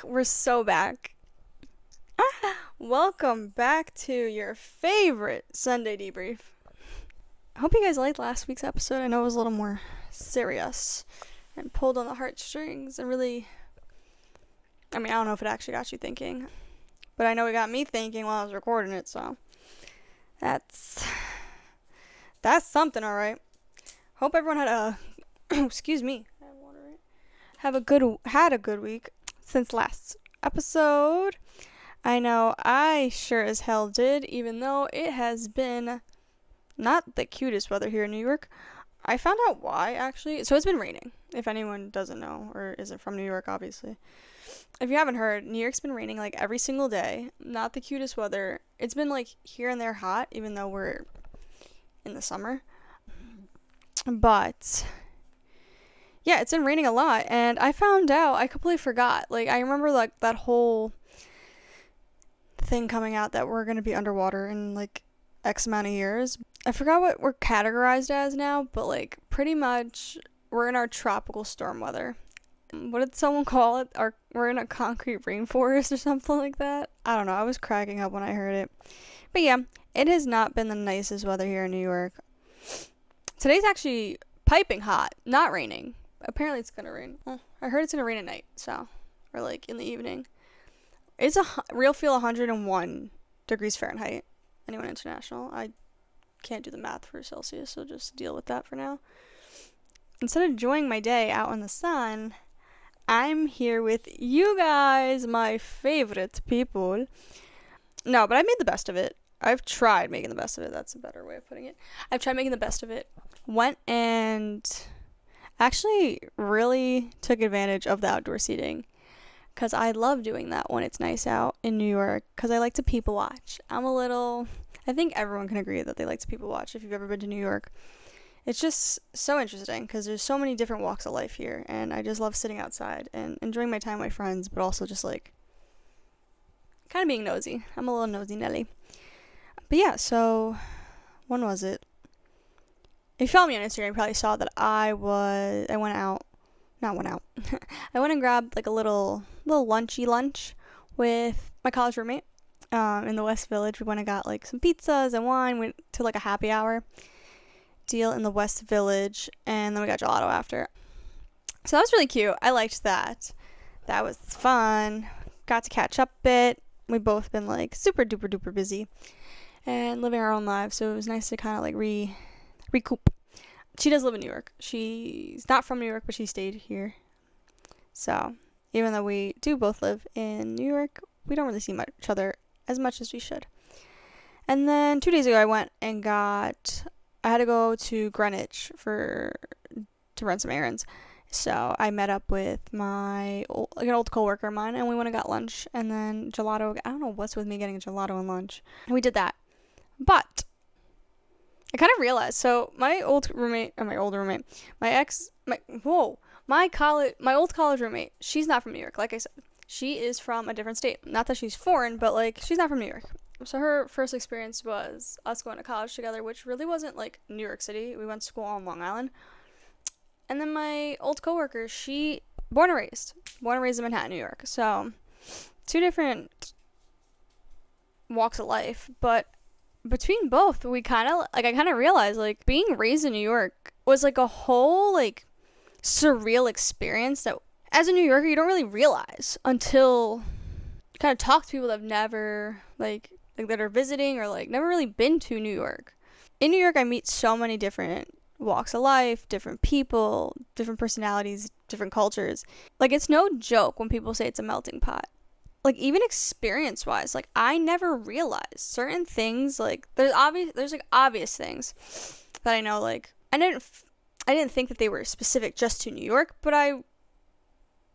We're so back. Welcome back to your favorite Sunday debrief. I hope you guys liked last week's episode. I know it was a little more serious and pulled on the heartstrings and really, I don't know if it actually got you thinking, but I know it got me thinking while I was recording it, so that's something, alright. Hope everyone had a, excuse me, had a good week since last episode. I know I sure as hell did, even though it has been not the cutest weather here in New York. I found out why, actually. So it's been raining, if anyone doesn't know, or isn't from New York, obviously. If you haven't heard, New York's been raining like every single day. Not the cutest weather. It's been like here and there hot, even though we're in the summer. But yeah, it's been raining a lot, and I found out, I completely forgot. Like, I remember like that whole thing coming out that we're going to be underwater in like X amount of years. I forgot what we're categorized as now, but like pretty much we're in our tropical storm weather. What did someone call it? We're in a concrete rainforest or something like that. I don't know. I was cracking up when I heard it. But yeah, it has not been the nicest weather here in New York. Today's actually piping hot, not raining. Apparently it's going to rain. Well, I heard it's going to rain at night, so, or like in the evening. It's a real feel 101 degrees Fahrenheit. Anyone international? I can't do the math for Celsius, so just deal with that for now. Instead of enjoying my day out in the sun, I'm here with you guys, my favorite people. No, but I made the best of it. I've tried making the best of it. That's a better way of putting it. I've tried making the best of it. Went and actually really took advantage of the outdoor seating. Because I love doing that when it's nice out in New York. Because I like to people watch. I think everyone can agree that they like to people watch if you've ever been to New York. It's just so interesting because there's so many different walks of life here. And I just love sitting outside and enjoying my time with my friends. But also just like kind of being nosy. I'm a little nosy Nelly. But yeah, so when was it? If you follow me on Instagram, you probably saw that I went and grabbed like a little lunchy lunch with my college roommate in the West Village. We went and got like some pizzas and wine. Went to like a happy hour deal in the West Village, and then we got gelato after. So that was really cute. I liked that. That was fun. Got to catch up a bit. We both been like super duper duper busy and living our own lives, so it was nice to kind of like recoup. She does live in New York. She's not from New York, but she stayed here. So, even though we do both live in New York, we don't really see each other as much as we should. And then 2 days ago, I had to go to Greenwich to run some errands. So, I met up with an old coworker of mine, and we went and got lunch. And then gelato. I don't know what's with me getting gelato and lunch. And we did that. But I kind of realized, so my old college roommate, she's not from New York, like I said. She is from a different state. Not that she's foreign, but like she's not from New York. So her first experience was us going to college together, which really wasn't like New York City. We went to school on Long Island. And then my old coworker, she born and raised in Manhattan, New York. So 2 different walks of life, but between both, I kind of realized like being raised in New York was like a whole like surreal experience that as a New Yorker you don't really realize until you kind of talk to people that have never like that are visiting or like never really been to New York. In New York, I meet so many different walks of life, different people, different personalities, different cultures. Like, it's no joke when people say it's a melting pot. Like, even experience-wise, like, I never realized certain things, like, there's obvious things that I know, like, I didn't think that they were specific just to New York, but I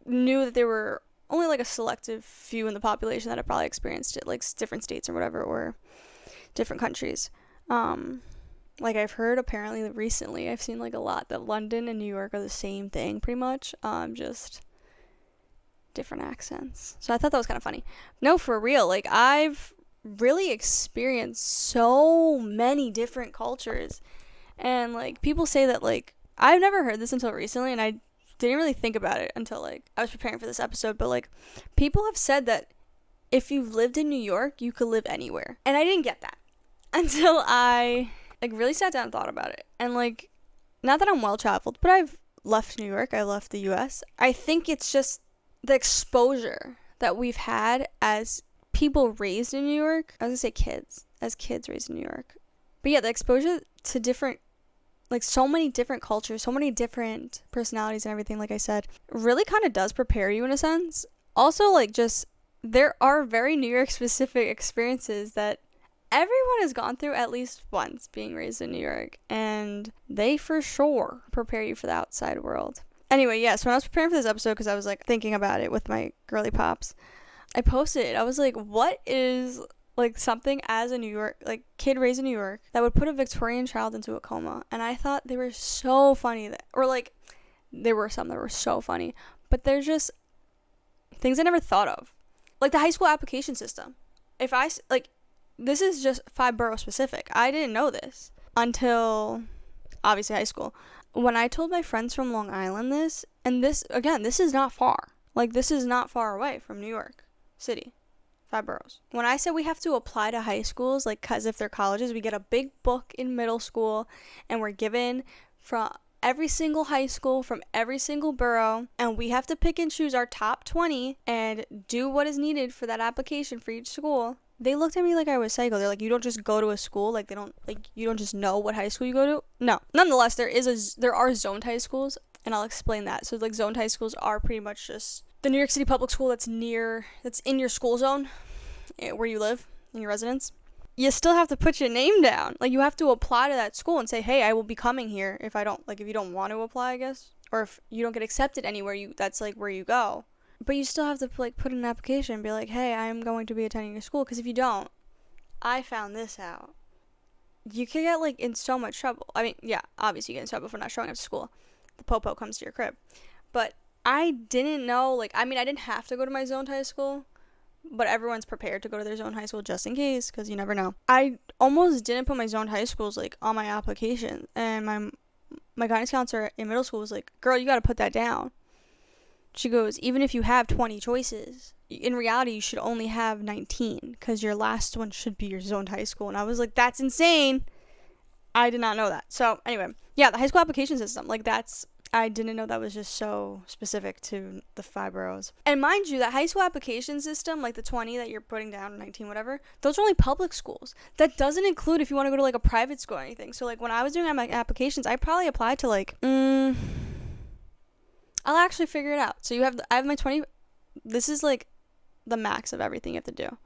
knew that there were only, like, a selective few in the population that had probably experienced it, like, different states or whatever, or different countries. Like, I've heard, apparently, recently, I've seen, like, a lot that London and New York are the same thing, pretty much, just different accents. So I thought that was kind of funny. No, for real, like, I've really experienced so many different cultures, and, like, people say that, like, I've never heard this until recently, and I didn't really think about it until like I was preparing for this episode, but like people have said that if you've lived in New York, you could live anywhere. And I didn't get that until I like really sat down and thought about it. And like, not that I'm well traveled, but I've left New York, I left the US. I think it's just the exposure that we've had as people raised in New York. I was gonna say kids, as kids raised in New York. But yeah, the exposure to different, like so many different cultures, so many different personalities and everything, like I said, really kind of does prepare you in a sense. Also, like just, there are very New York specific experiences that everyone has gone through at least once being raised in New York, and they for sure prepare you for the outside world. Anyway, yes, when I was preparing for this episode, because I was like thinking about it with my girly pops, I posted it. I was like, what is like something as a New York, like kid raised in New York, that would put a Victorian child into a coma? And I thought they were so funny, that, or like there were some that were so funny, but they're just things I never thought of. Like the high school application system. If I, like, this is just 5 borough specific. I didn't know this until obviously high school. When I told my friends from Long Island this, and this, again, this is not far. Like, this is not far away from New York City. 5 boroughs. When I said we have to apply to high schools, like, because if they're colleges, we get a big book in middle school, and we're given from every single high school from every single borough, and we have to pick and choose our top 20 and do what is needed for that application for each school. They looked at me like I was psycho. They're like, you don't just go to a school, like they don't, like you don't just know what high school you go to. No, nonetheless, there are zoned high schools, and I'll explain that. So like zoned high schools are pretty much just the New York City public school that's in your school zone, where you live in your residence. You still have to put your name down. Like, you have to apply to that school and say, hey, I will be coming here if you don't want to apply, I guess. Or if you don't get accepted anywhere, that's, like, where you go. But you still have to, like, put in an application and be like, hey, I'm going to be attending your school. Because if you don't, I found this out. You could get, like, in so much trouble. I mean, yeah, obviously you get in trouble for not showing up to school. The popo comes to your crib. But I didn't know, like, I mean, I didn't have to go to my zoned high school. But everyone's prepared to go to their zone high school just in case, because you never know. I almost didn't put my zone high schools, like, on my application. And my guidance counselor in middle school was like, girl, you got to put that down. She goes, even if you have 20 choices, in reality, you should only have 19, because your last one should be your zoned high school. And I was like, that's insane. I did not know that. So, anyway, yeah, the high school application system, like, I didn't know that was just so specific to the 5 boroughs. And mind you, that high school application system, like the 20 that you're putting down, 19, whatever, those are only public schools. That doesn't include if you want to go to, like, a private school or anything. So, like, when I was doing my applications, I probably applied to, like, I'll actually figure it out. So I have my 20, this is, like, the max of everything you have to do.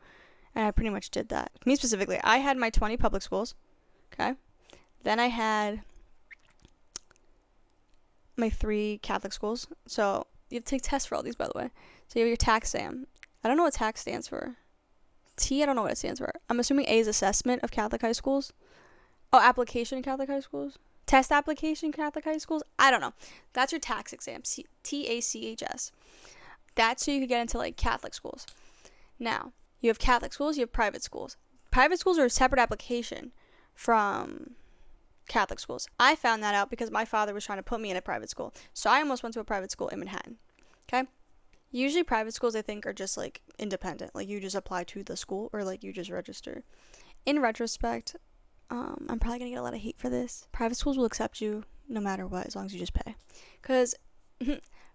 And I pretty much did that. Me specifically, I had my 20 public schools, okay? Then I had my 3 Catholic schools. So you have to take tests for all these, by the way. So you have your tax exam. I don't know what tax stands for. T, I don't know what it stands for. I'm assuming A is assessment of Catholic high schools. Oh, application Catholic high schools. Test application Catholic high schools. I don't know. That's your tax exam. TACHS. That's so you could get into, like, Catholic schools. Now, you have Catholic schools, you have private schools. Private schools are a separate application from Catholic schools. I found that out because my father was trying to put me in a private school. So I almost went to a private school in Manhattan. Okay? Usually private schools, I think, are just, like, independent. Like, you just apply to the school, or, like, you just register. In retrospect, I'm probably going to get a lot of hate for this. Private schools will accept you no matter what, as long as you just pay. Because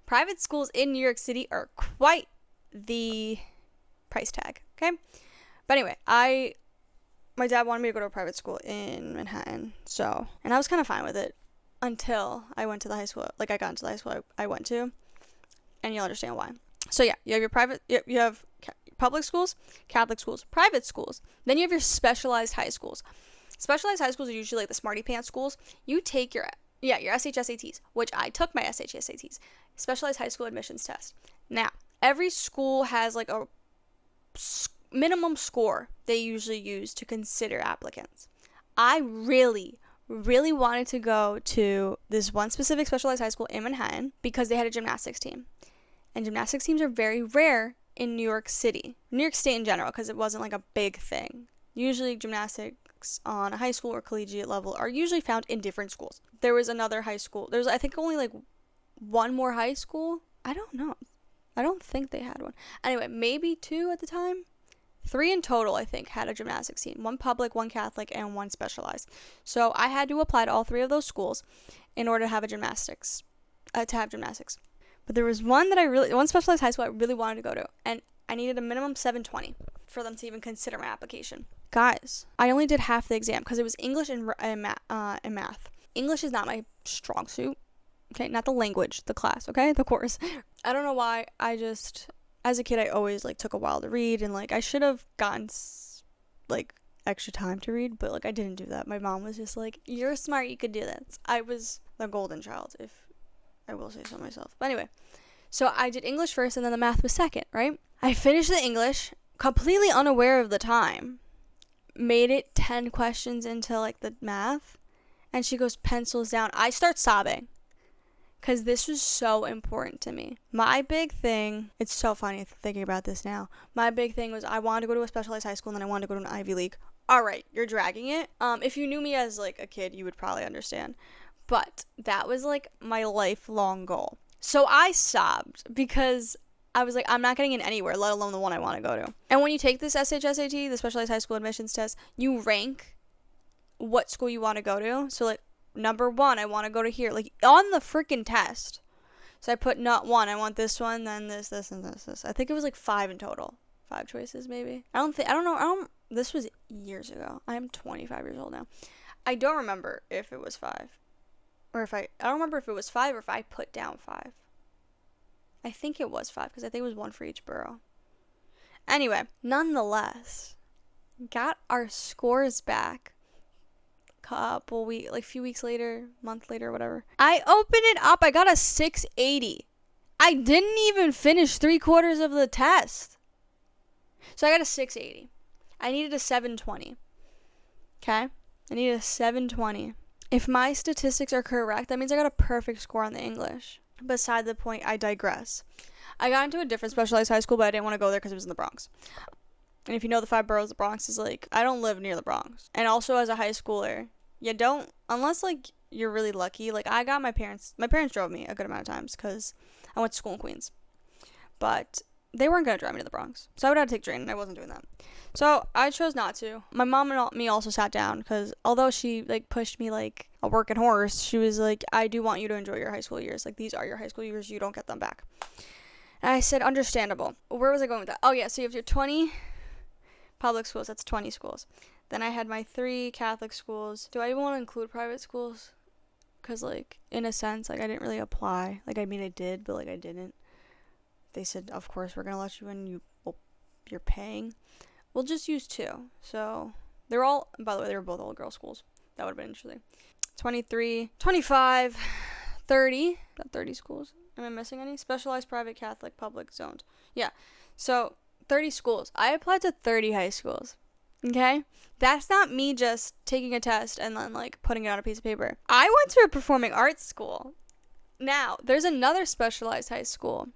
private schools in New York City are quite the price tag. Okay? But anyway, my dad wanted me to go to a private school in Manhattan, so, and I was kind of fine with it until I went to the high school, like, I got into the high school I went to, and you'll understand why. So yeah, you have you have public schools, Catholic schools, private schools, then you have your specialized high schools. Specialized high schools are usually like the smarty pants schools. You take your SHSATs, which I took my SHSATs, specialized high school admissions test. Now, every school has, like, a minimum score they usually use to consider applicants. I really, really wanted to go to this one specific specialized high school in Manhattan because they had a gymnastics team. And gymnastics teams are very rare in New York City. New York State in general, because it wasn't, like, a big thing. Usually gymnastics on a high school or collegiate level are usually found in different schools. There was another high school. There's, I think, only, like, one more high school. I don't know. I don't think they had one. Anyway, maybe 2 at the time. 3 in total, I think, had a gymnastics team. 1 public, 1 Catholic, and 1 specialized. So I had to apply to all 3 of those schools in order to have gymnastics. But there was one specialized high school I really wanted to go to, and I needed a minimum 720 for them to even consider my application. Guys, I only did half the exam because it was English and math. English is not my strong suit. Okay, not the language, the class, okay? The course. I don't know why. As a kid, I always, took a while to read, and, I should have gotten, extra time to read, but, I didn't do that. My mom was just like, you're smart, you could do this. I was the golden child, if I will say so myself. But anyway, so I did English first, and then the math was second, right? I finished the English, completely unaware of the time, made it 10 questions into, the math, and she goes, pencils down. I start sobbing. Because this was so important to me. My big thing, it's so funny thinking about this now. My big thing was I wanted to go to a specialized high school and then I wanted to go to an Ivy League. All right, you're dragging it. If you knew me as a kid, you would probably understand. But that was my lifelong goal. So I sobbed because I was I'm not getting in anywhere, let alone the one I want to go to. And when you take this SHSAT, the Specialized High School Admissions Test, you rank what school you want to go to. So number 1, I want to go to here, on the freaking test. So I put not 1, I want this one, then this, and this. I think it was 5 in total. 5 choices, maybe. This was years ago. I'm 25 years old now. I don't remember if it was 5. I don't remember if it was 5 or if I put down 5. I think it was 5, because I think it was 1 for each borough. Anyway, nonetheless, got our scores back. Few weeks later, month later, whatever. I opened it up. I got a 680. I didn't even finish 3/4 of the test. So I got a 680. I needed a 720. Okay? I needed a 720. If my statistics are correct, that means I got a perfect score on the English. Beside the point, I digress. I got into a different specialized high school, but I didn't want to go there because it was in the Bronx. And if you know the 5 boroughs, the Bronx is I don't live near the Bronx. And also as a high schooler, you don't, unless you're really lucky. I got my parents drove me a good amount of times because I went to school in Queens. But they weren't going to drive me to the Bronx. So I would have to take train, and I wasn't doing that. So I chose not to. My mom and me also sat down because although she pushed me like a working horse, she was like, I do want you to enjoy your high school years. These are your high school years. You don't get them back. And I said, understandable. Where was I going with that? Oh, yeah. So you have your 20 public schools. That's 20 schools. Then I had my 3 Catholic schools. Do I even want to include private schools? Because, in a sense, I didn't really apply. I did, but, I didn't. They said, of course, we're going to let you in. You're paying. We'll just use 2. So, they're all, by the way, they were both all-girl schools. That would have been interesting. 23, 25, 30. Got 30 schools. Am I missing any? Specialized, private, Catholic, public, zoned. Yeah. So, 30 schools. I applied to 30 high schools. Okay? That's not me just taking a test and then, putting it on a piece of paper. I went to a performing arts school. Now, there's another specialized high school.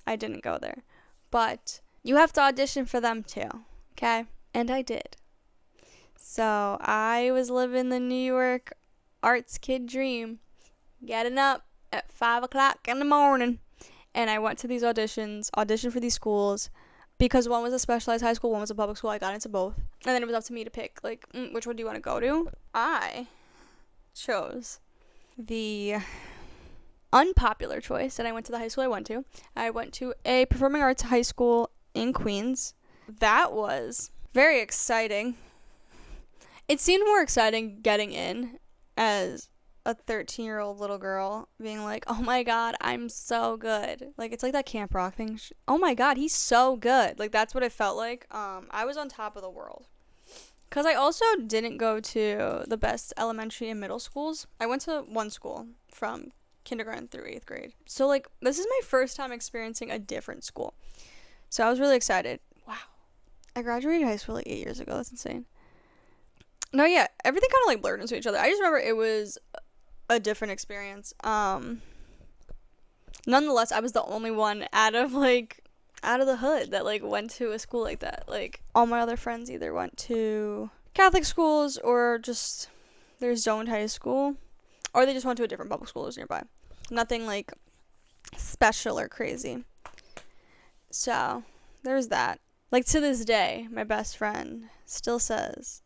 I didn't go there. But you have to audition for them, too. Okay? And I did. So, I was living the New York arts kid dream. Getting up at 5 o'clock in the morning. And I went to these auditioned for these schools. Because one was a specialized high school, one was a public school. I got into both. And then it was up to me to pick, which one do you want to go to? I chose the unpopular choice, and I went to the high school I went to. I went to a performing arts high school in Queens. That was very exciting. It seemed more exciting getting in as a 13-year-old little girl being like, oh my god, I'm so good. It's like that Camp Rock thing. Oh my god, he's so good. That's what it felt like. I was on top of the world. Because I also didn't go to the best elementary and middle schools. I went to one school from kindergarten through 8th grade. So, this is my first time experiencing a different school. So I was really excited. Wow. I graduated high school 8 years ago. That's insane. No, yeah, everything kind of blurred into each other. I just remember it was a different experience. Nonetheless, I was the only one out of the hood that went to a school like that. All my other friends either went to Catholic schools or just their zoned high school, or they just went to a different public school that was nearby. Nothing special or crazy. So there's that. Like, to this day, my best friend still says,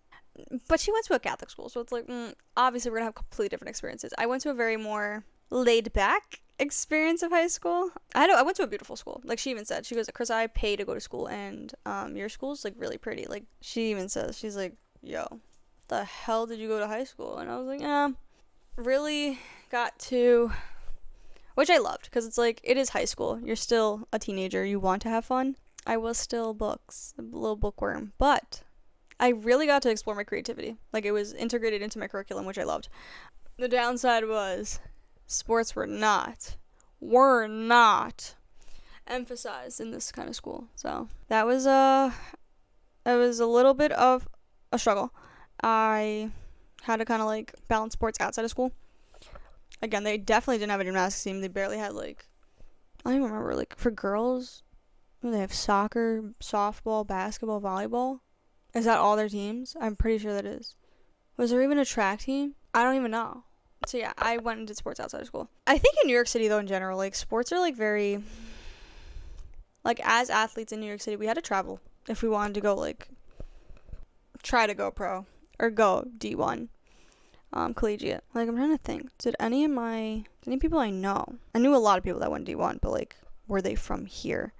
but she went to a Catholic school, so it's like, obviously we're gonna have completely different experiences. I went to a very more laid back experience of high school. I went to a beautiful school. Like, she even said, she goes, Chris, I pay to go to school, and your school's like really pretty. Like, she even says, she's like, yo, the hell did you go to high school? And I was like, really got to, which I loved, because it's like, it is high school, you're still a teenager, you want to have fun. I was still books, a little bookworm, but I really got to explore my creativity. Like, it was integrated into my curriculum, which I loved. The downside was sports were not emphasized in this kind of school. So that was it was a little bit of a struggle. I had to kind of like balance sports outside of school. Again, they definitely didn't have a gymnastics team. They barely had like, I don't even remember, like for girls, they have soccer, softball, basketball, volleyball. Is that all their teams? I'm pretty sure that is. Was there even a track team? I don't even know. So yeah, I went and did sports outside of school. I think in New York City, though, in general, like, sports are like very, like, as athletes in New York City, we had to travel if we wanted to go, like, try to go pro or go D1, collegiate. Like, I'm trying to think, did any people I know, I knew a lot of people that went D1, but like, were they from here?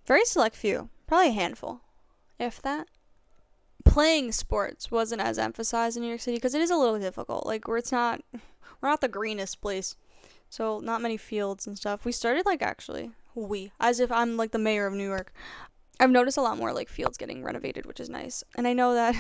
Very select few, probably a handful, if that. Playing sports wasn't as emphasized in New York City because it is a little difficult. Like, we're not the greenest place, so not many fields and stuff. We started like, actually, as if I'm like the mayor of New York. I've noticed a lot more like fields getting renovated, which is nice. And I know that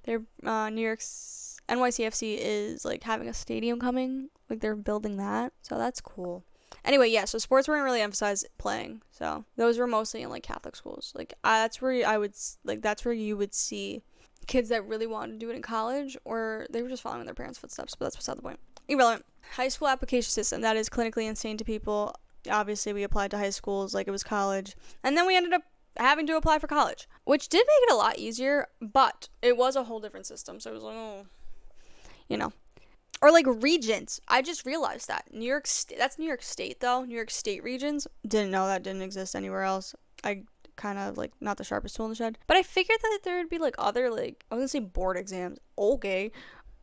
their New York's NYCFC is like having a stadium coming, like they're building that, so that's cool. Anyway, yeah, so sports weren't really emphasized playing, so those were mostly in like Catholic schools. Like, that's where you would see kids that really wanted to do it in college, or they were just following their parents' footsteps, but that's beside the point. Irrelevant. High school application system, that is clinically insane to people. Obviously, we applied to high schools like it was college, and then we ended up having to apply for college, which did make it a lot easier, but it was a whole different system, so it was like, oh, you know. Or like regions. I just realized that. New York State, that's New York State though. New York State regions. Didn't know that didn't exist anywhere else. I kind of like, not the sharpest tool in the shed. But I figured that there would be like other, like, I was gonna say board exams. Okay.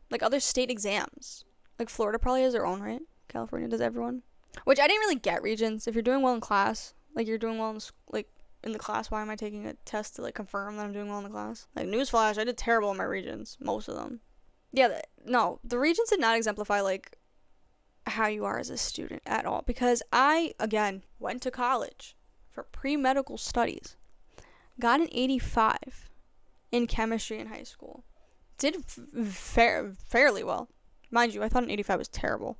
Like other state exams. Like Florida probably has their own, right? California does everyone. Which I didn't really get regions. If you're doing well in class, like you're doing well in in the class, why am I taking a test to like confirm that I'm doing well in the class? Like, newsflash, I did terrible in my regions. Most of them. Yeah, the regions did not exemplify, like, how you are as a student at all. Because I, again, went to college for pre-medical studies. Got an 85 in chemistry in high school. Did fairly well. Mind you, I thought an 85 was terrible.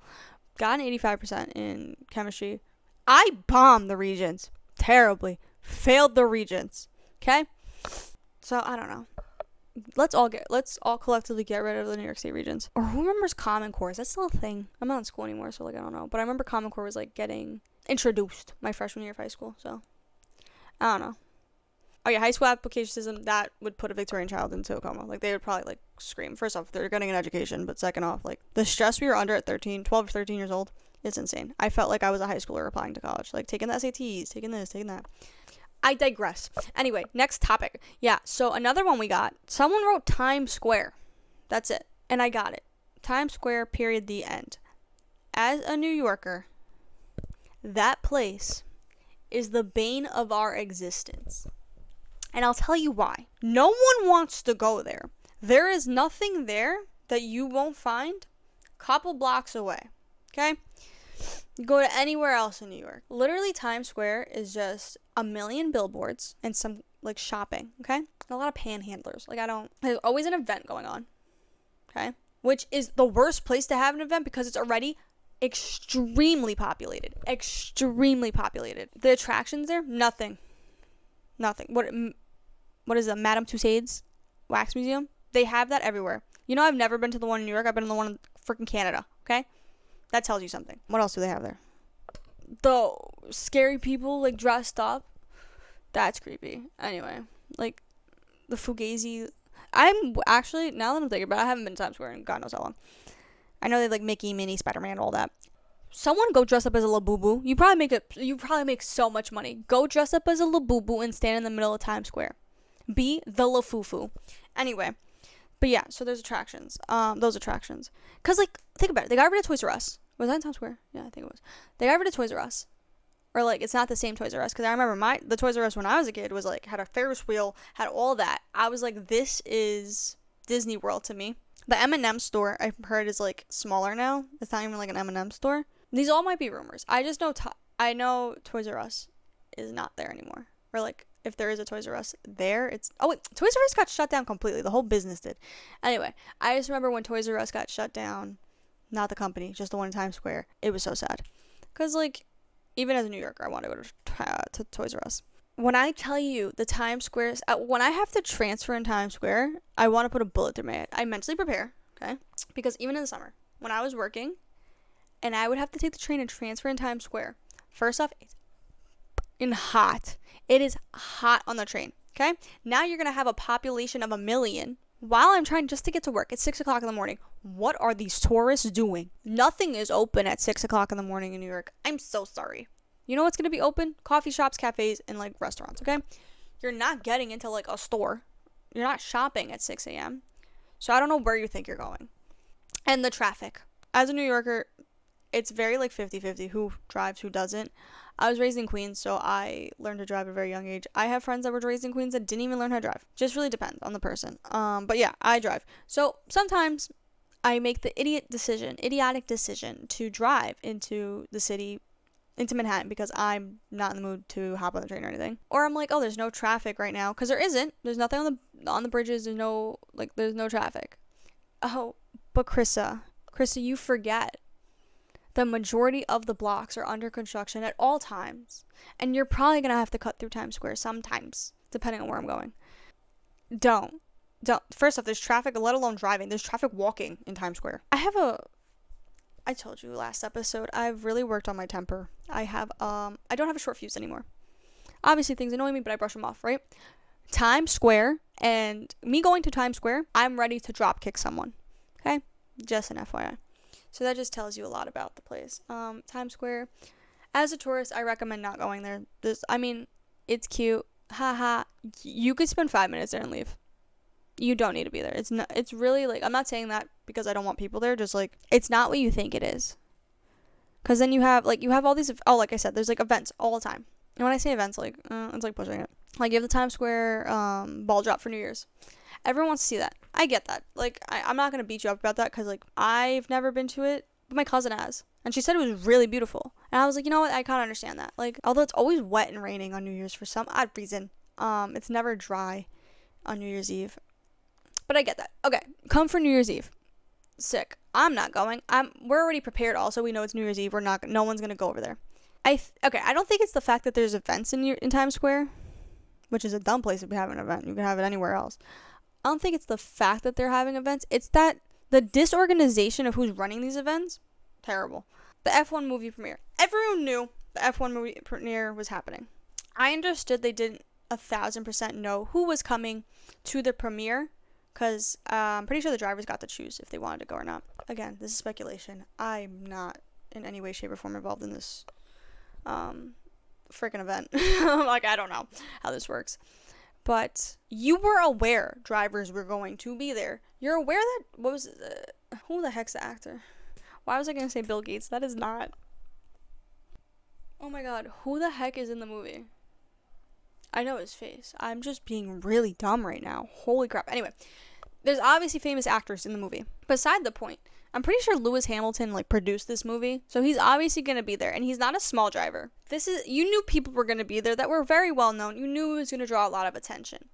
Got an 85% in chemistry. I bombed the regions terribly. Failed the regions. Okay? So, I don't know. Let's all collectively get rid of the New York State regions. Or who remembers Common Core? Is that still a thing? I'm not in school anymore, so like, I don't know. But I remember Common Core was like getting introduced my freshman year of high school, so I don't know. Oh yeah, high school application system, that would put a Victorian child into a coma. Like, they would probably like scream. First off, they're getting an education, but second off, like, the stress we were under at 12 or 13 years old, it's insane. I felt like I was a high schooler applying to college, like taking the SATs, taking this, taking that. I digress. Anyway, next topic. Yeah, so another one we got. Someone wrote Times Square. That's it. And I got it. Times Square, period, the end. As a New Yorker, that place is the bane of our existence. And I'll tell you why. No one wants to go there. There is nothing there that you won't find a couple blocks away. Okay? Go to anywhere else in New York. Literally, Times Square is just a million billboards and some, like, shopping, okay? A lot of panhandlers. Like, there's always an event going on, okay? Which is the worst place to have an event because it's already extremely populated. Extremely populated. The attractions there, nothing. What is it, Madame Tussauds Wax Museum? They have that everywhere. You know, I've never been to the one in New York. I've been to the one in freaking Canada, okay? That tells you something. What else do they have there? The scary people, like, dressed up. That's creepy. Anyway, like, the Fugazi. I'm actually, now that I'm thinking about it, I haven't been to Times Square in God knows how long. I know they, like, Mickey, Minnie, Spider-Man, all that. Someone go dress up as a Labubu. You probably make so much money. Go dress up as a Labubu and stand in the middle of Times Square. Be the Lafufu. Anyway, but yeah, so there's attractions. Those attractions. Cause like, think about it. They got rid of Toys R Us. Was that in Times Square? Yeah, I think it was. They got rid of Toys R Us. Or like, it's not the same Toys R Us. Cause I remember the Toys R Us when I was a kid was like, had a Ferris wheel, had all that. I was like, this is Disney World to me. The M&M store, I've heard, is like smaller now. It's not even like an M&M store. These all might be rumors. I just know, I know Toys R Us is not there anymore. Or like, if there is a Toys R Us there, oh wait, Toys R Us got shut down completely. The whole business did. Anyway, I just remember when Toys R Us got shut down, not the company, just the one in Times Square. It was so sad. Because like, even as a New Yorker, I want to go to Toys R Us. When I tell you the Times Square, when I have to transfer in Times Square, I want to put a bullet through my head. I mentally prepare, okay? Because even in the summer, when I was working, and I would have to take the train and transfer in Times Square, first off, it's hot. It is hot on the train, okay? Now you're going to have a population of 1 million while I'm trying just to get to work. It's 6 o'clock in the morning. What are these tourists doing? Nothing is open at 6 o'clock in the morning in New York. I'm so sorry. You know what's going to be open? Coffee shops, cafes, and like restaurants, okay? You're not getting into like a store. You're not shopping at 6 a.m. So I don't know where you think you're going. And the traffic. As a New Yorker, it's very like 50-50 who drives, who doesn't. I was raised in Queens, so I learned to drive at a very young age. I have friends that were raised in Queens that didn't even learn how to drive. Just really depends on the person. But yeah, I drive. So sometimes I make the idiotic decision to drive into the city, into Manhattan, because I'm not in the mood to hop on the train or anything. Or I'm like, oh, there's no traffic right now, because there isn't. There's nothing on the bridges. There's no traffic. Oh, but Krysa, you forget. The majority of the blocks are under construction at all times. And you're probably going to have to cut through Times Square sometimes, depending on where I'm going. Don't. First off, there's traffic, let alone driving. There's traffic walking in Times Square. I told you last episode, I've really worked on my temper. I don't have a short fuse anymore. Obviously, things annoy me, but I brush them off, right? Times Square, and me going to Times Square, I'm ready to drop kick someone. Okay? Just an FYI. So that just tells you a lot about the place. Times Square, as a tourist, I recommend not going there. It's cute. Haha. You could spend 5 minutes there and leave. You don't need to be there. It's really like, I'm not saying that because I don't want people there, just like, it's not what you think it is. Because then you have all these, like I said, there's like events all the time. And when I say events, like, it's like pushing it. Like, you have the Times Square ball drop for New Year's. Everyone wants to see that. I get that. Like, I'm not going to beat you up about that because, like, I've never been to it, but my cousin has. And she said it was really beautiful. And I was like, you know what? I kind of understand that. Like, although it's always wet and raining on New Year's for some odd reason, it's never dry on New Year's Eve. But I get that. Okay, come for New Year's Eve. Sick. I'm not going. We're already prepared also. We know it's New Year's Eve. No one's going to go over there. I don't think it's the fact that there's events in Times Square, which is a dumb place to have an event. You can have it anywhere else. I don't think it's the fact that they're having events. It's that the disorganization of who's running these events, terrible. The F1 movie premiere. Everyone knew the F1 movie premiere was happening. I understood they didn't 1,000% know who was coming to the premiere, because I'm pretty sure the drivers got to choose if they wanted to go or not. Again, this is speculation. I'm not in any way, shape, or form involved in this freaking event. Like, I don't know how this works. But you were aware drivers were going to be there. You're aware that, who the heck's the actor? Why was I going to say Bill Gates? That is not. Oh my god, who the heck is in the movie? I know his face. I'm just being really dumb right now. Holy crap. Anyway, there's obviously famous actors in the movie. Beside the point, I'm pretty sure Lewis Hamilton produced this movie, so he's obviously going to be there, and he's not a small driver. You knew people were going to be there that were very well known. You knew it was going to draw a lot of attention.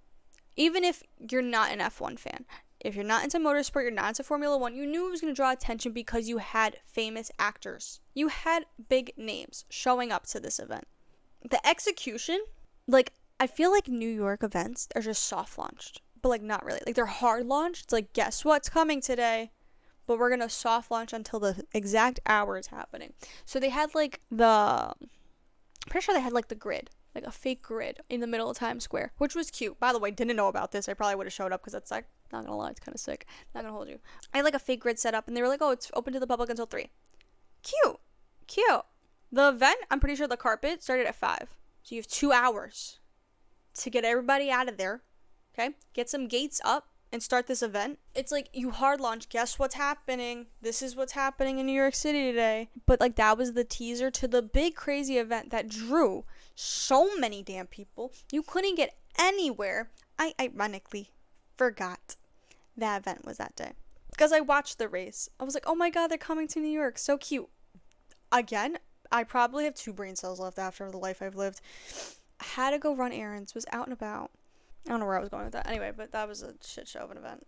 Even if you're not an F1 fan. If you're not into motorsport, you're not into Formula 1, you knew it was going to draw attention because you had famous actors. You had big names showing up to this event. The execution, I feel like New York events are just soft launched, but not really. They're hard launched. It's like, guess what's coming today? But we're going to soft launch until the exact hour is happening. So they had pretty sure they had the grid, a fake grid in the middle of Times Square, which was cute. By the way, didn't know about this. I probably would have showed up because that's not going to lie, it's kind of sick. Not going to hold you. I had a fake grid set up and they were like, oh, it's open to the public until 3. Cute. Cute. The event, I'm pretty sure the carpet started at 5. So you have 2 hours to get everybody out of there. Okay? Get some gates up and start this event. It's like you hard launch. Guess what's happening? This is what's happening in New York City today. But like that was the teaser to the big crazy event that drew so many damn people. You couldn't get anywhere. I ironically forgot that event was that day because I watched the race. I was like, oh my god, they're coming to New York. So cute. Again, I probably have 2 brain cells left after the life I've lived. I had to go run errands. Was out and about. I don't know where I was going with that. Anyway, but that was a shit show of an event.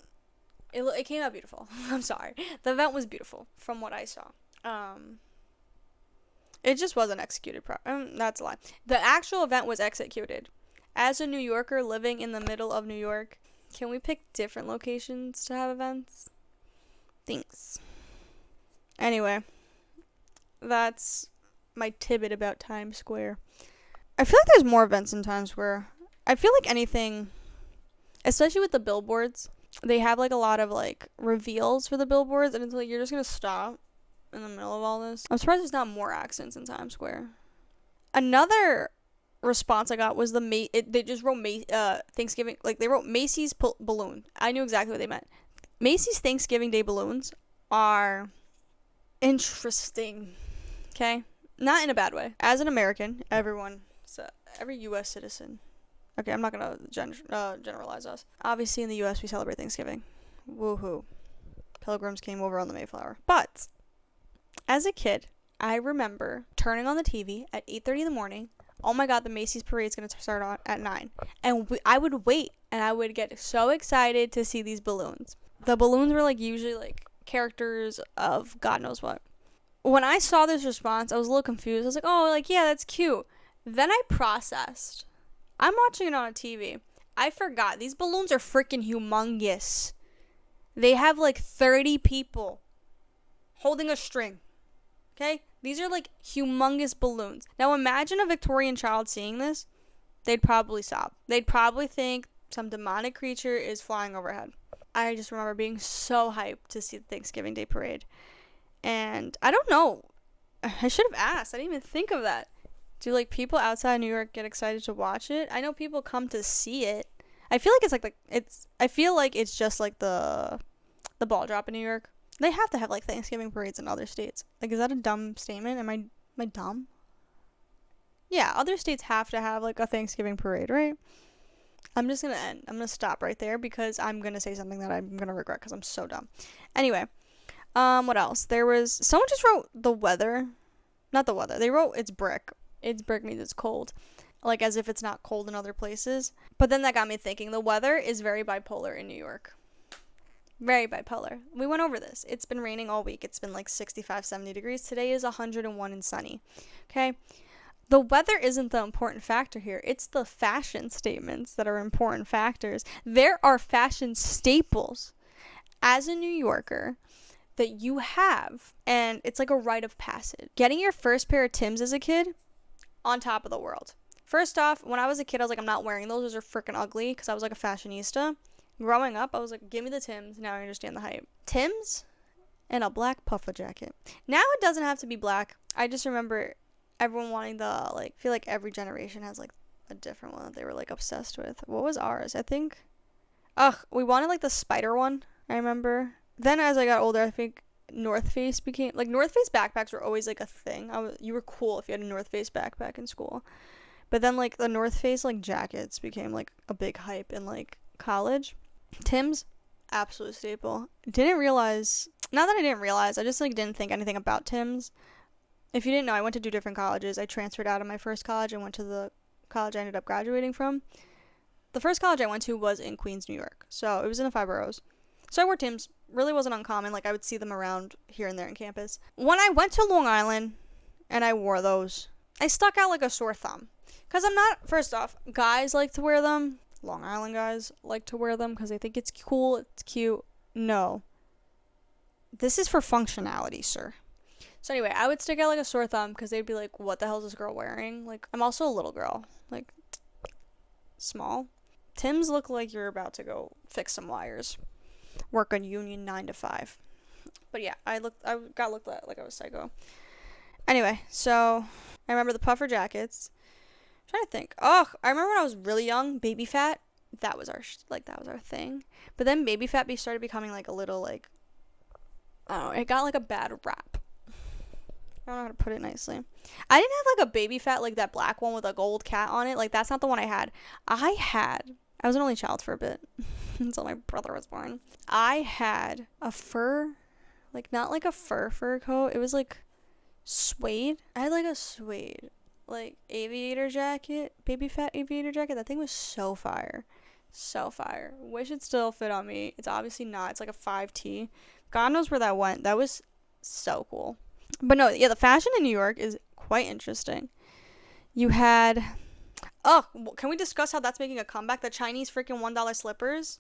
It came out beautiful. I'm sorry. The event was beautiful from what I saw. It just wasn't executed that's a lie. The actual event was executed. As a New Yorker living in the middle of New York, can we pick different locations to have events? Thanks. Anyway, that's my tidbit about Times Square. I feel like there's more events in Times Square. I feel like anything, especially with the billboards, they have like a lot of like reveals for the billboards, and it's like you're just gonna stop in the middle of all this. I'm surprised there's not more accidents in Times Square. Another response I got was they just wrote Thanksgiving, like they wrote Macy's balloon. I knew exactly what they meant. Macy's Thanksgiving Day balloons are interesting. Okay, not in a bad way. As an American, every U.S. citizen. Okay, I'm not gonna generalize us. Obviously, in the U.S., we celebrate Thanksgiving. Woohoo! Pilgrims came over on the Mayflower. But as a kid, I remember turning on the TV at 8:30 in the morning. Oh my god, the Macy's parade's gonna start on at 9, and I would wait, and I would get so excited to see these balloons. The balloons were like usually like characters of God knows what. When I saw this response, I was a little confused. I was like, oh, like yeah, that's cute. Then I processed. I'm watching it on a TV. I forgot. These balloons are freaking humongous. They have like 30 people holding a string. Okay? These are like humongous balloons. Now imagine a Victorian child seeing this. They'd probably stop. They'd probably think some demonic creature is flying overhead. I just remember being so hyped to see the Thanksgiving Day parade. And I don't know. I should have asked. I didn't even think of that. Do like people outside New York get excited to watch it? I know people come to see it. I feel like it's just like the ball drop in New York. They have to have like Thanksgiving parades in other states. Like, is that a dumb statement? Am I dumb? Yeah, other states have to have like a Thanksgiving parade, right? I'm gonna stop right there because I'm gonna say something that I'm gonna regret because I'm so dumb. Anyway, what else? Someone just wrote the weather. Not the weather. They wrote it's brick. It's brick means it's cold. Like as if it's not cold in other places. But then that got me thinking the weather is very bipolar in New York. Very bipolar. We went over this. It's been raining all week. It's been like 65, 70 degrees. Today is 101 and sunny. Okay? The weather isn't the important factor here. It's the fashion statements that are important factors. There are fashion staples as a New Yorker that you have, and it's like a rite of passage. Getting your first pair of Timbs as a kid, on top of the world. First off, when I was a kid, I was like, I'm not wearing those. Those are freaking ugly because I was like a fashionista. Growing up, I was like, give me the Timbs. Now I understand the hype. Timbs and a black puffer jacket. Now it doesn't have to be black. I just remember everyone wanting I feel like every generation has like a different one that they were like obsessed with. What was ours? I think, we wanted like the spider one. I remember. Then as I got older, I think North Face backpacks were always like a thing. You were cool if you had a North Face backpack in school. But then like the North Face like jackets became like a big hype in like college. Tim's, absolute staple. Not that I didn't realize, I just like didn't think anything about Tim's. If you didn't know, I went to 2 different colleges. I transferred out of my first college and went to the college I ended up graduating from. The first college I went to was in Queens, New York. So it was in the 5 boroughs. So I wore Tim's. Really wasn't uncommon. Like I would see them around here and there in campus. When I went to Long Island and I wore those, I stuck out like a sore thumb. Because first off, guys like to wear them. Long Island guys like to wear them because they think it's cool, it's cute. No. This is for functionality, sir. So anyway, I would stick out like a sore thumb because they'd be like, what the hell is this girl wearing? Like, I'm also a little girl. Like, small. Tim's look like you're about to go fix some wires. Work on union 9 to 5. But yeah, I got looked at like I was psycho. Anyway, so I remember the puffer jackets. I'm trying to think. Oh, I remember when I was really young, baby fat. That was our that was our thing. But then baby fat started becoming like a little like, I don't know. It got like a bad rap. I don't know how to put it nicely. I didn't have like a baby fat like that black one with a gold cat on it. Like that's not the one I had. I was an only child for a bit until my brother was born. I had a fur, like not like a fur coat. It was like suede. I had like a suede like aviator jacket, baby fat aviator jacket. That thing was so fire. So fire. Wish it still fit on me. It's obviously not. It's like a 5T. God knows where that went. That was so cool. But no, yeah, the fashion in New York is quite interesting. You had, oh, can we discuss how that's making a comeback? The Chinese freaking $1 slippers.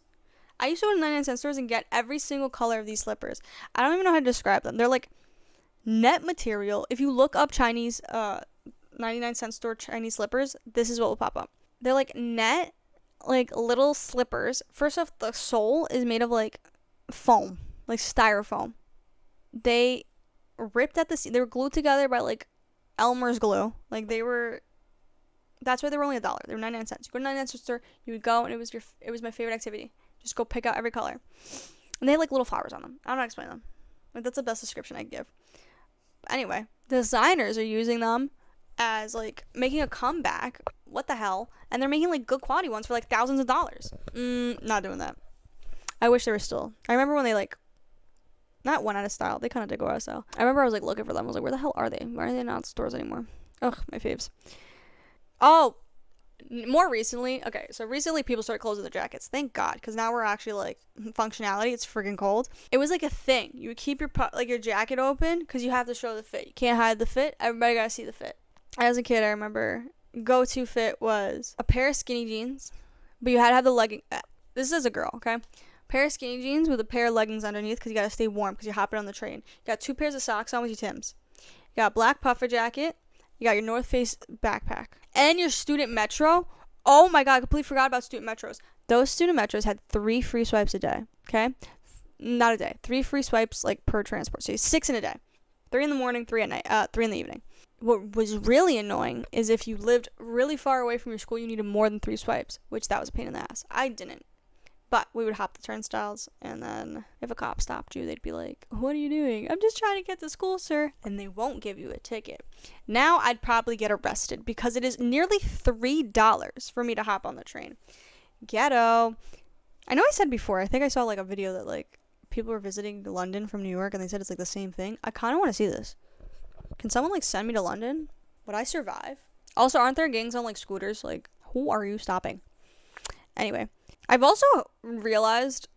I used to go to 99-cent stores and get every single color of these slippers. I don't even know how to describe them. They're like net material. If you look up Chinese 99-cent store Chinese slippers, this is what will pop up. They're like net, like little slippers. First off, the sole is made of like foam, like styrofoam. They ripped at the seam. They were glued together by like Elmer's glue. Like that's why they were only $1. They were 99 cents. You go to 99-cent store, you would go, and it was my favorite activity. Just go pick out every color. And they had like little flowers on them. I don't know how to explain them. Like that's the best description I can give. Anyway, designers are using them as like making a comeback. What the hell? And they're making like good quality ones for like thousands of dollars. Not doing that. I wish they were still. I remember when they like not went out of style. They kind of did go out of style. I remember I was like looking for them. I was like, where the hell are they? Why are they not in stores anymore? Ugh, my faves. Oh, more recently. Okay, so recently people started closing their jackets. Thank God, because now we're actually like functionality. It's freaking cold. It was like a thing. You would keep your jacket open because you have to show the fit. You can't hide the fit. Everybody gotta see the fit. As a kid, I remember go-to fit was a pair of skinny jeans, but you had to have the legging. This is a girl, okay? Pair of skinny jeans with a pair of leggings underneath because you got to stay warm because you're hopping on the train. You got 2 pairs of socks on with your Timbs. You got a black puffer jacket. You got your North Face backpack. And your student metro. Oh my God, I completely forgot about student metros. Those student metros had 3 free swipes a day, okay? Not a day. 3 free swipes like per transport. So 6 in a day. 3 in the morning, 3 at night, 3 in the evening. What was really annoying is if you lived really far away from your school, you needed more than 3 swipes, which that was a pain in the ass. I didn't. But we would hop the turnstiles, and then if a cop stopped you, they'd be like, what are you doing? I'm just trying to get to school, sir. And they won't give you a ticket. Now I'd probably get arrested because it is nearly $3 for me to hop on the train. Ghetto. I know I said before, I think I saw like a video that like people were visiting London from New York, and they said it's like the same thing. I kind of want to see this. Can someone like send me to London? Would I survive? Also, aren't there gangs on like scooters? Like, who are you stopping? Anyway. I've also realized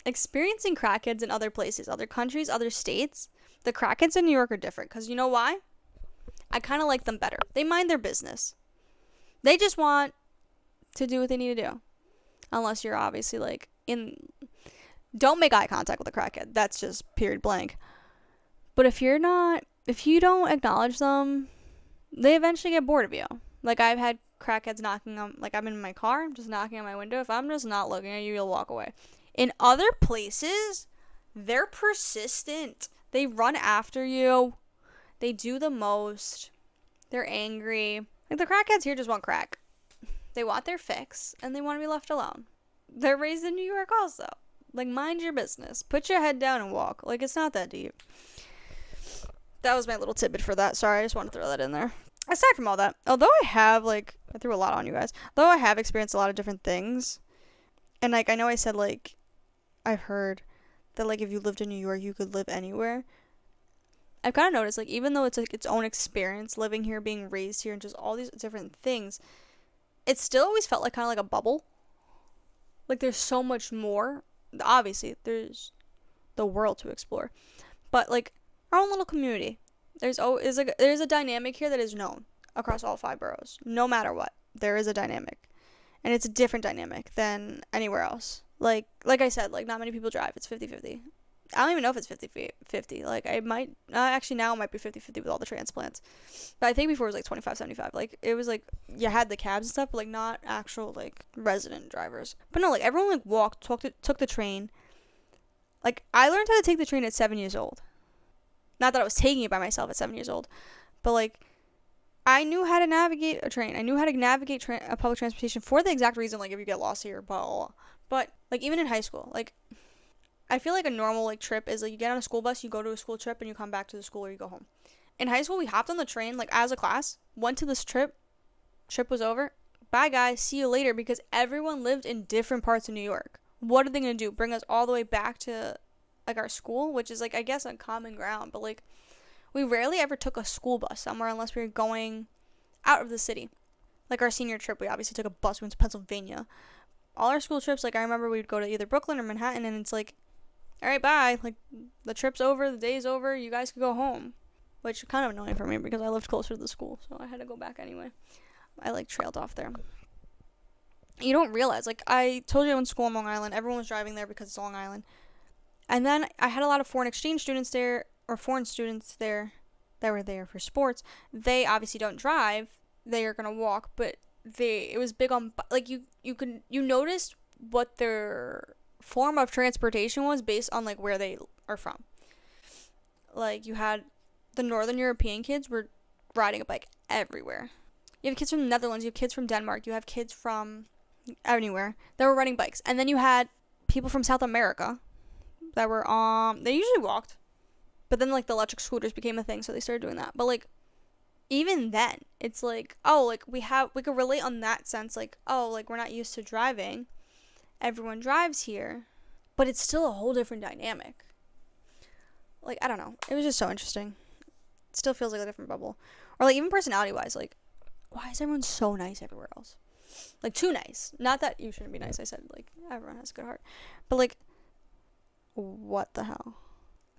experiencing crackheads in other places, other countries, other states, the crackheads in New York are different. Because you know why? I kind of like them better. They mind their business. They just want to do what they need to do. Unless you're obviously like don't make eye contact with a crackhead. That's just period blank. But if you don't acknowledge them, they eventually get bored of you. Like I've had crackheads knocking on, like I'm in my car, I'm just knocking on my window. If I'm just not looking at you, you'll walk away. In other places, they're persistent. They run after you. They do the most. They're angry. Like the crackheads here just want crack. They want their fix and they want to be left alone. They're raised in New York also. Like mind your business. Put your head down and walk. Like it's not that deep. That was my little tidbit for that. Sorry, I just wanted to throw that in there. Aside from all that, although I threw a lot on you guys, though I have experienced a lot of different things, and like I know I said like I've heard that like if you lived in New York you could live anywhere. I've kind of noticed like even though it's like its own experience living here, being raised here, and just all these different things, it still always felt like kind of like a bubble. Like there's so much more. Obviously there's the world to explore, but like our own little community. There's a dynamic here that is known across all 5 boroughs. No matter what, there is a dynamic, and it's a different dynamic than anywhere else. Like I said, like not many people drive. It's 50-50. I don't even know if it's 50-50. Like I might actually now it might be 50-50 with all the transplants, but I think before it was like 25-75. Like it was like you had the cabs and stuff, but like not actual like resident drivers. But no, like everyone like took the train. Like I learned how to take the train at 7 years old. Not that I was taking it by myself at 7 years old, but like I knew how to navigate a train. I knew how to navigate public transportation for the exact reason, like if you get lost here, blah, blah, blah. But like even in high school, like I feel like a normal like trip is like you get on a school bus, you go to a school trip, and you come back to the school or you go home. In high school, we hopped on the train like as a class, went to this trip. Trip was over. Bye guys, see you later, because everyone lived in different parts of New York. What are they gonna do? Bring us all the way back to like our school, which is like I guess on common ground, but like we rarely ever took a school bus somewhere unless we were going out of the city. Like our senior trip, we obviously took a bus. We went to Pennsylvania. All our school trips, like I remember we'd go to either Brooklyn or Manhattan, and it's like, all right, bye. Like the trip's over, the day's over. You guys could go home, which is kind of annoying for me because I lived closer to the school, so I had to go back anyway. I like trailed off there. You don't realize, like I told you I went to school on Long Island. Everyone was driving there because it's Long Island. And then I had a lot of foreign exchange students there, or foreign students there that were there for sports. They obviously don't drive. They are going to walk, but it was big on, like you noticed what their form of transportation was based on like where they are from. Like you had the Northern European kids were riding a bike everywhere. You have kids from the Netherlands, you have kids from Denmark, you have kids from anywhere that were riding bikes. And then you had people from South America that were they usually walked, but then like the electric scooters became a thing, so they started doing that. But like even then, it's like, oh, like we could relate on that sense, like, oh, like we're not used to driving, everyone drives here, but it's still a whole different dynamic. Like I don't know, it was just so interesting. It still feels like a different bubble. Or like even personality wise, like why is everyone so nice everywhere else? Like too nice. Not that you shouldn't be nice, I said like everyone has a good heart, but like what the hell?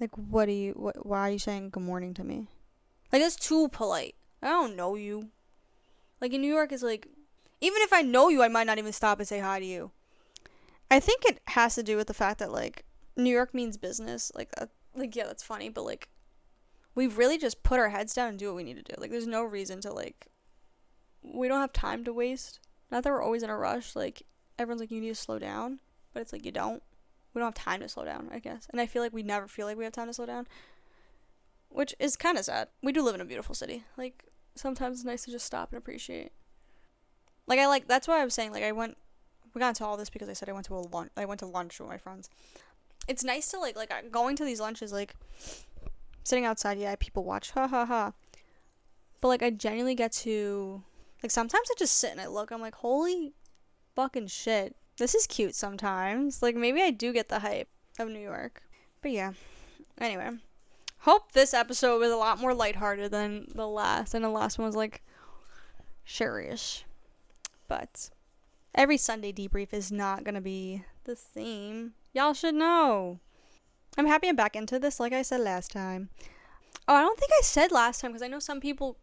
Like why are you saying good morning to me? Like that's too polite. I don't know you. Like in New York it's like, even if I know you, I might not even stop and say hi to you. I think it has to do with the fact that like New York means business. Like yeah, that's funny, but like we've really just put our heads down and do what we need to do. Like there's no reason to like, we don't have time to waste. Not that we're always in a rush. Like everyone's like, you need to slow down, but it's like you don't. We don't have time to slow down, I guess. And I feel like we never feel like we have time to slow down, which is kind of sad. We do live in a beautiful city. Like sometimes it's nice to just stop and appreciate. Like that's why I was saying like we got into all this because I said I went to lunch with my friends. It's nice to like going to these lunches, like sitting outside, yeah, people watch, ha ha ha. But like I genuinely get to, like sometimes I just sit and I look, I'm like, holy fucking shit, this is cute sometimes. Like maybe I do get the hype of New York. But yeah, anyway, hope this episode was a lot more lighthearted than the last, and the last one was like serious. But every Sunday debrief is not gonna be the same. Y'all should know. I'm happy I'm back into this, like I said last time. Oh, I don't think I said last time, because I know some people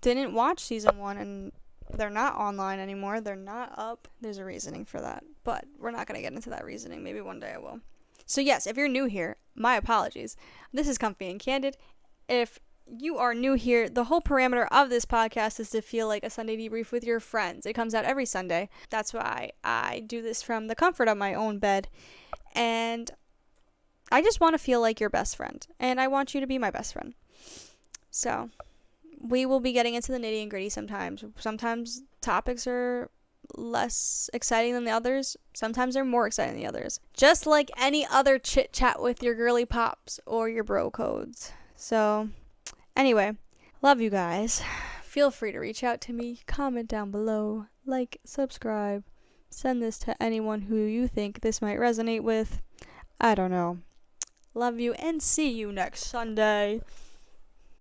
didn't watch season 1 and they're not online anymore. They're not up. There's a reasoning for that, but we're not going to get into that reasoning. Maybe one day I will. So yes, if you're new here, my apologies. This is Comfy and Candid. If you are new here, the whole parameter of this podcast is to feel like a Sunday debrief with your friends. It comes out every Sunday. That's why I do this from the comfort of my own bed. And I just want to feel like your best friend, and I want you to be my best friend. So we will be getting into the nitty and gritty sometimes. Sometimes topics are less exciting than the others. Sometimes they're more exciting than the others. Just like any other chit chat with your girly pops or your bro codes. So anyway, love you guys. Feel free to reach out to me. Comment down below. Like, subscribe. Send this to anyone who you think this might resonate with. I don't know. Love you and see you next Sunday.